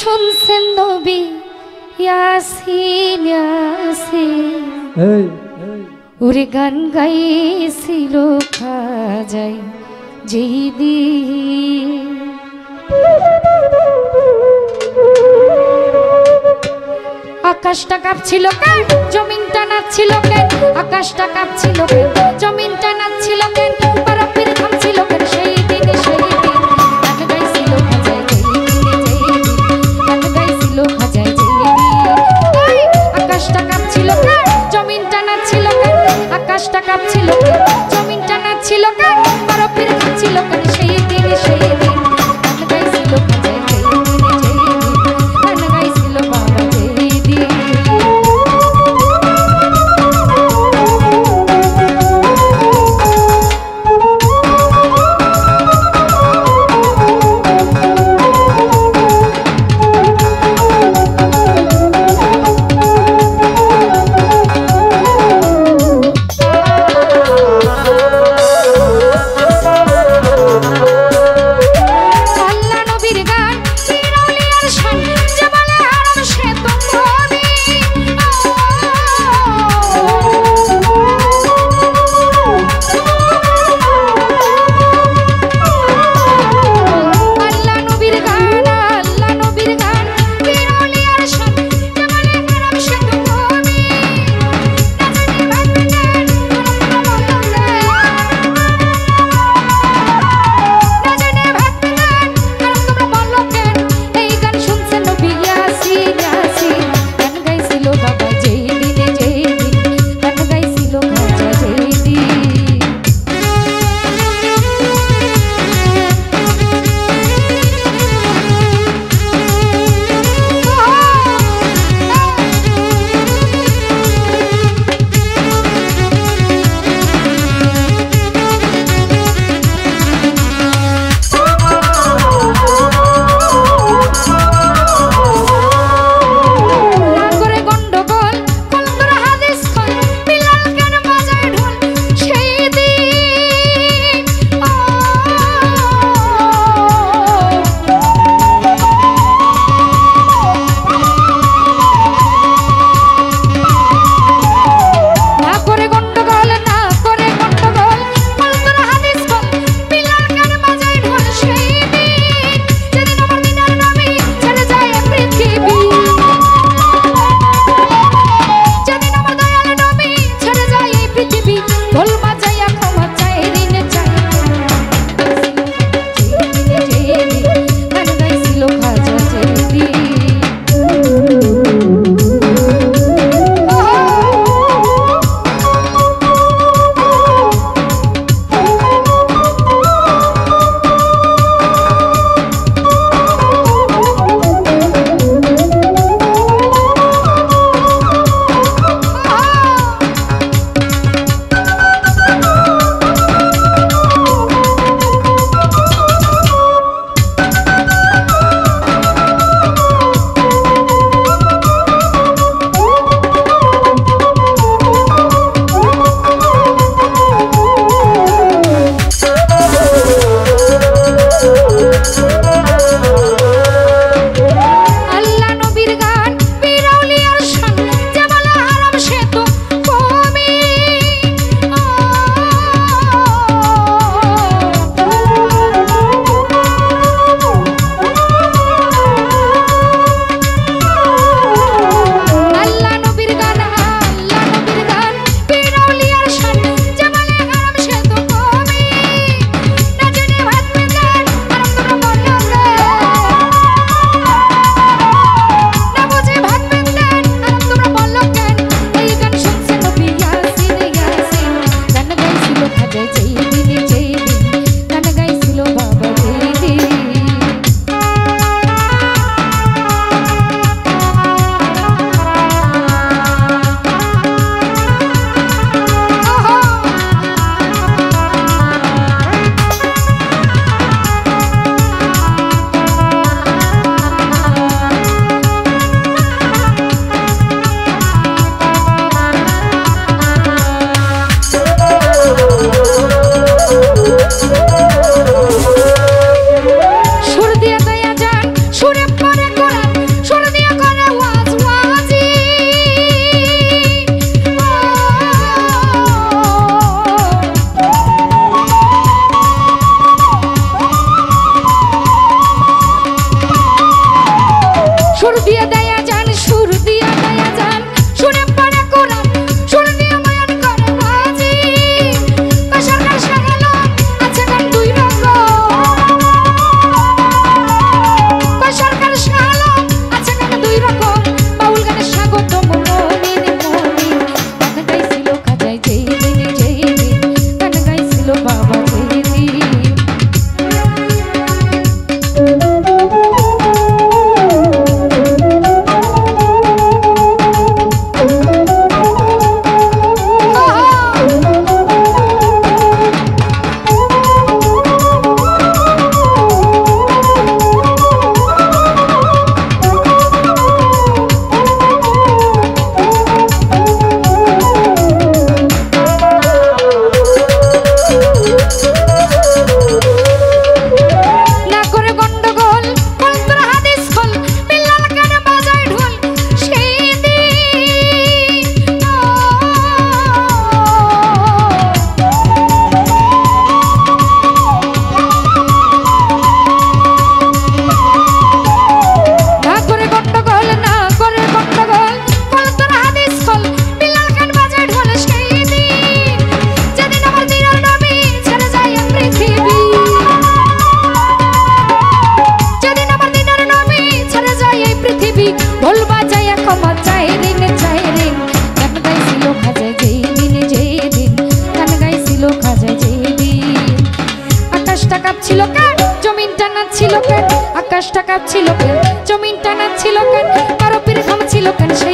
শুনছেন নবী ইয়াসিন ইয়াসিন ওরে গান গাইছিল খাজাই যেদিন আকাশটা কাঁপছিল কেন জমিনটা নাচছিল কেন আকাশটা কাঁপছিল কেন জমিনটা নাচছিল কেন বরফের থামছিল কেন সেই দিন গান গাইছিল খাজাই খাজাই আকাশটা কাঁপছিল কেন জমিনটা নাচছিল কেন আকাশটা কাঁপছিল কেন জমিনটা নাচছিল কেন বরফের থামছিল কেন সেই দিন গান গাইছিল খাজাই গান গাইছিল বাবা সুর দিয়ে দেয়া যান, সুর দিয়ে দেয়া যান, শুনে পড়ে কোরআন, সুর দিয়ে বয়ান করে বাজি। সরকার সাগালো আছে গান দুই রকম, সরকার সাগালো আছে গান দুই রকম। বাউল গানে স্বাগত মমিন মমিন, গান গাইছিল খাজায় যেই দিন যেই দিন, গান গাইছিল বাবা যেই দিন। ঢোল বাজায়া ক্ষমা চাই রিং চাই রিং, গান গাইছিল খাজায় যেই দিন যেই দিন, গান গাইছিল খাজায় যেই দিন। আকাশটা কাঁপছিল কেন, জমিনটা নাচছিল কেন, আকাশটা কাঁপছিল কেন, জমিনটা নাচছিল কেন, কারো পীর ঘামছিল কেন সেই